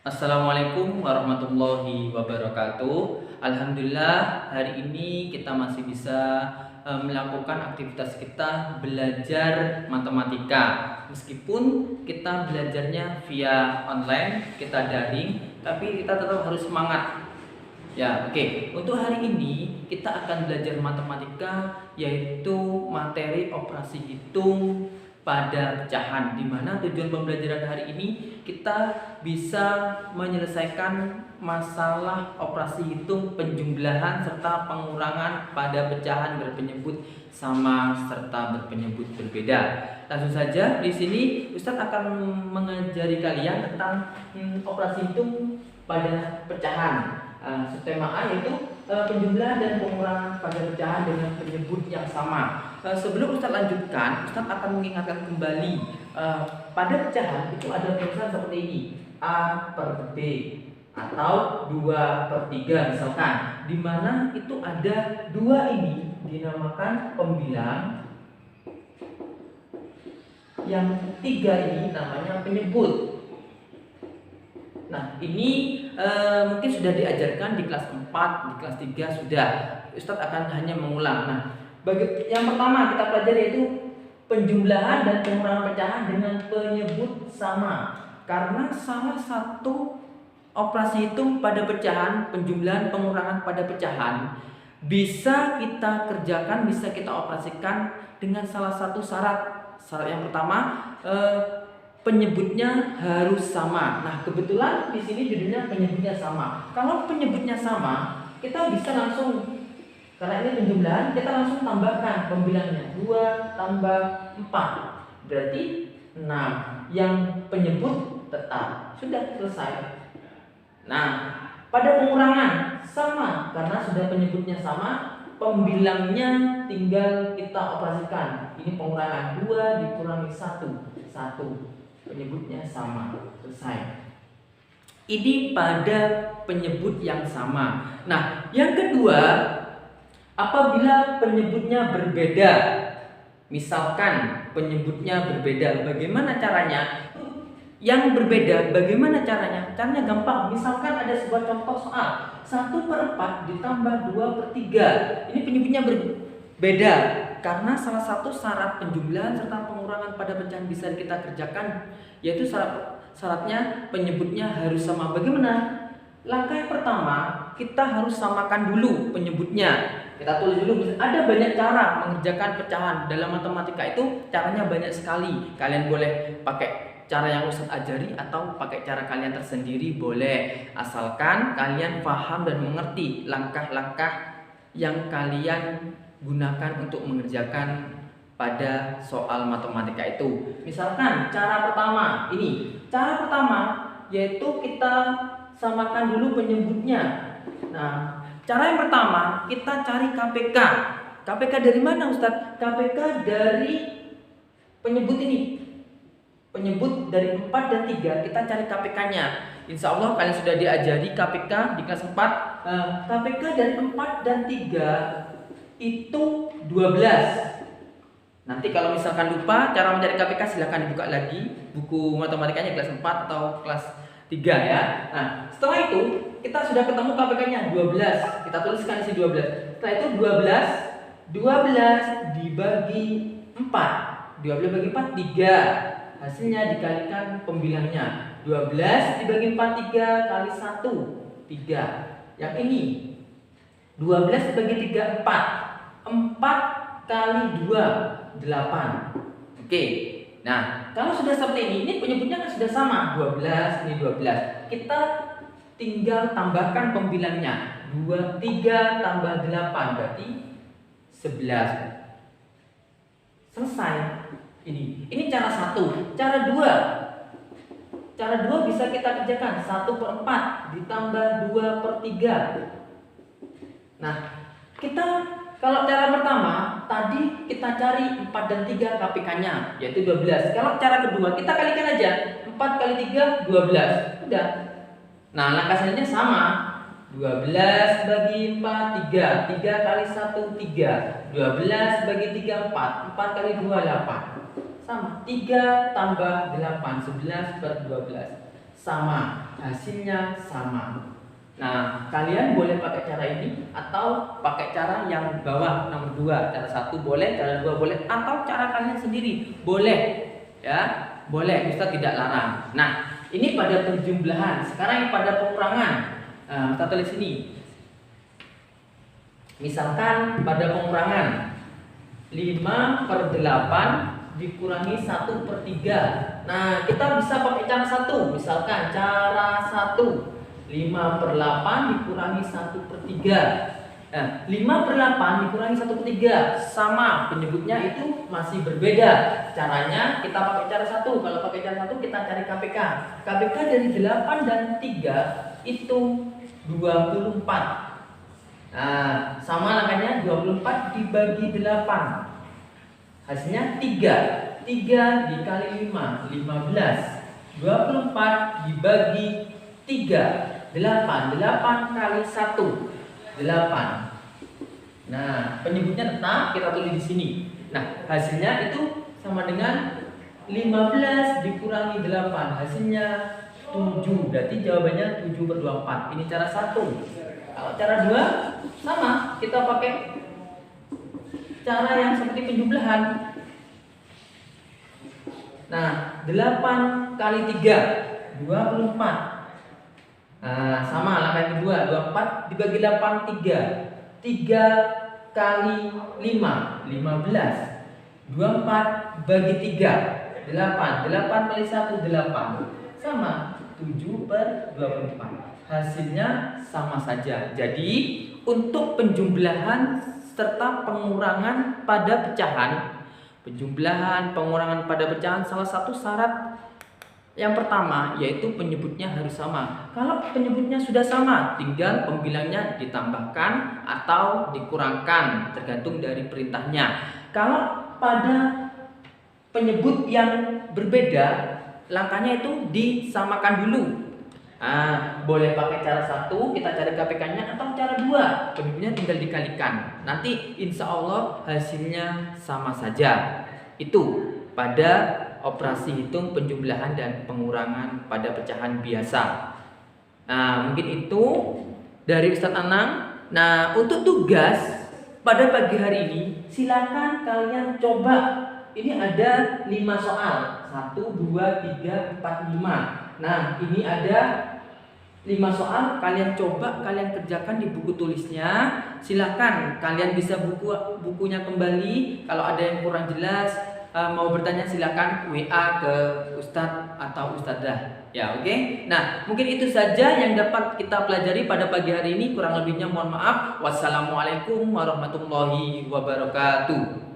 Assalamualaikum warahmatullahi wabarakatuh. Alhamdulillah hari ini kita masih bisa melakukan aktivitas kita belajar matematika. Meskipun kita belajarnya via online, kita daring, tapi kita tetap harus semangat. Ya, oke. Untuk hari ini kita akan belajar matematika, yaitu materi operasi hitung pada pecahan, di mana tujuan pembelajaran hari ini kita bisa menyelesaikan masalah operasi hitung penjumlahan serta pengurangan pada pecahan berpenyebut sama serta berpenyebut berbeda. Langsung saja di sini Ustadz akan mengajari kalian tentang operasi hitung pada pecahan. Subtema A yaitu penjumlahan dan pengurangan pada pecahan dengan penyebut yang sama. Sebelum Ustadz lanjutkan, Ustadz akan mengingatkan kembali pada pecahan itu ada tulisan seperti ini, A per B atau 2/3 misalkan, di mana itu ada 2 ini dinamakan pembilang, yang 3 ini namanya penyebut. Nah, ini mungkin sudah diajarkan di kelas 4, di kelas 3 sudah. Ustadz akan hanya mengulang. Nah, yang pertama kita pelajari yaitu penjumlahan dan pengurangan pecahan dengan penyebut sama. Karena salah satu operasi hitung pada pecahan, penjumlahan, pengurangan pada pecahan bisa kita kerjakan, bisa kita operasikan dengan salah satu syarat. Syarat yang pertama, penyebutnya harus sama. Nah, kebetulan di sini judulnya penyebutnya sama. Kalau penyebutnya sama, kita bisa langsung, karena ini penjumlahan, kita langsung tambahkan pembilangnya 2 tambah 4 berarti 6. Yang penyebut tetap. Sudah selesai. Nah, pada pengurangan sama, karena sudah penyebutnya sama, pembilangnya tinggal kita operasikan. Ini pengurangan 2 dikurangi 1. Penyebutnya sama, selesai. Ini pada penyebut yang sama. Nah, yang kedua, apabila penyebutnya berbeda, misalkan penyebutnya berbeda, bagaimana caranya? Yang berbeda, bagaimana caranya? Caranya gampang. Misalkan ada sebuah contoh soal 1/4 ditambah 2/3. Ini penyebutnya berbeda. Karena salah satu syarat penjumlahan serta pengurangan pada pecahan bisa kita kerjakan, yaitu syaratnya penyebutnya harus sama. Bagaimana? Langkah yang pertama, kita harus samakan dulu penyebutnya. Kita tulis dulu. Ada banyak cara mengerjakan pecahan dalam matematika, itu caranya banyak sekali. Kalian boleh pakai cara yang Ustadz ajari atau pakai cara kalian tersendiri, boleh. Asalkan kalian paham dan mengerti langkah-langkah yang kalian gunakan untuk mengerjakan pada soal matematika itu. Misalkan cara pertama ini. Cara pertama yaitu kita samakan dulu penyebutnya. Nah, cara yang pertama kita cari KPK. KPK dari mana, Ustadz? KPK dari penyebut ini. Penyebut dari 4 dan 3 kita cari KPK-nya. Insya Allah kalian sudah diajari KPK di kelas 4. KPK dari 4 dan 3 itu 12. Nanti kalau misalkan lupa cara mencari KPK, silahkan dibuka lagi buku matematikanya kelas 4 atau kelas 3 ya. Nah, setelah itu kita sudah ketemu KPK-nya 12. Kita tuliskan isi 12. Setelah itu 12 dibagi 4. 12 bagi 4 3. Hasilnya dikalikan pembilangnya. 12 dibagi 4 3 kali 1 3. Yang ini 12 bagi 3 4. 4 kali 2 8. Oke. Nah, kalau sudah seperti ini penyebutnya kan sudah sama, 12 ini 12. Kita tinggal tambahkan pembilangnya. 3 tambah 8 berarti 11. Selesai. Ini cara 1. Cara 2. Cara 2 bisa kita kerjakan 1/4 ditambah 2/3. Nah, kita kalau cara pertama tadi kita cari 4 dan 3 KPK-nya yaitu 12. Kalau cara kedua kita kalikan aja 4 kali 3 12. Udah. Nah, langkah selanjutnya sama. 12 bagi 4 3. 3 kali 1 3. 12 bagi 3 4. 4 kali 2 8. Sama. 3 tambah 8 11/12. sama, hasilnya sama. Nah, kalian boleh pakai cara ini atau pakai cara yang bawah nomor 2. Cara 1 boleh, cara 2 boleh, atau cara kalian sendiri boleh. Ya, boleh, Ustaz tidak larang. Nah, ini pada penjumlahan. Sekarang yang pada pengurangan. Kita tulis ini. Misalkan pada pengurangan 5/8 dikurangi 1/3. Nah, kita bisa pakai cara 1. Misalkan cara 1, 5/8 dikurangi 1/3. Nah, 5/8 dikurangi 1/3 sama, penyebutnya itu masih berbeda. Caranya kita pakai cara 1. Kalau pakai cara 1 kita cari KPK. KPK dari 8 dan 3 itu 24. Nah, sama langkahnya 24 dibagi 8. Hasilnya 3. 3 dikali 5, 15. 24 dibagi 3, 8. 8 kali 1, 8. Nah, penyebutnya tetap kita tulis di sini. Nah, hasilnya itu sama dengan 15 dikurangi 8. Hasilnya 7. Berarti jawabannya 7/24. Ini cara 1. Kalau cara 2 sama, kita pakai cara yang seperti penjumlahan. Nah, 8 kali 3, 24. Nah, sama langkah kedua, 24 dibagi 8, 3. 3 kali 5, 15. 24 bagi 3, 8. 8 kali 1, 8. Sama, 7/24. Hasilnya sama saja. Jadi, untuk penjumlahan serta pengurangan pada pecahan, penjumlahan, pengurangan pada pecahan, salah satu syarat yang pertama yaitu penyebutnya harus sama. Kalau penyebutnya sudah sama, tinggal pembilangnya ditambahkan atau dikurangkan tergantung dari perintahnya. Kalau pada penyebut yang berbeda, langkahnya itu disamakan dulu. Boleh pakai cara 1, kita cari KPK-nya, atau cara 2, penyebutnya tinggal dikalikan. Nanti insya Allah hasilnya sama saja. Itu pada operasi hitung penjumlahan dan pengurangan pada pecahan biasa. Nah, mungkin itu dari Ustadz Anang. Nah, untuk tugas pada pagi hari ini, silakan kalian coba. Ini ada 5 soal. 1, 2, 3, 4, 5. Nah, ini ada 5 soal. Kalian coba, kalian kerjakan di buku tulisnya. Silakan kalian bisa bukunya kembali. Kalau ada yang kurang jelas, mau bertanya silakan WA ke Ustadz atau Ustadzah. Ya, oke. Nah, mungkin itu saja yang dapat kita pelajari pada pagi hari ini. Kurang lebihnya mohon maaf. Wassalamualaikum warahmatullahi wabarakatuh.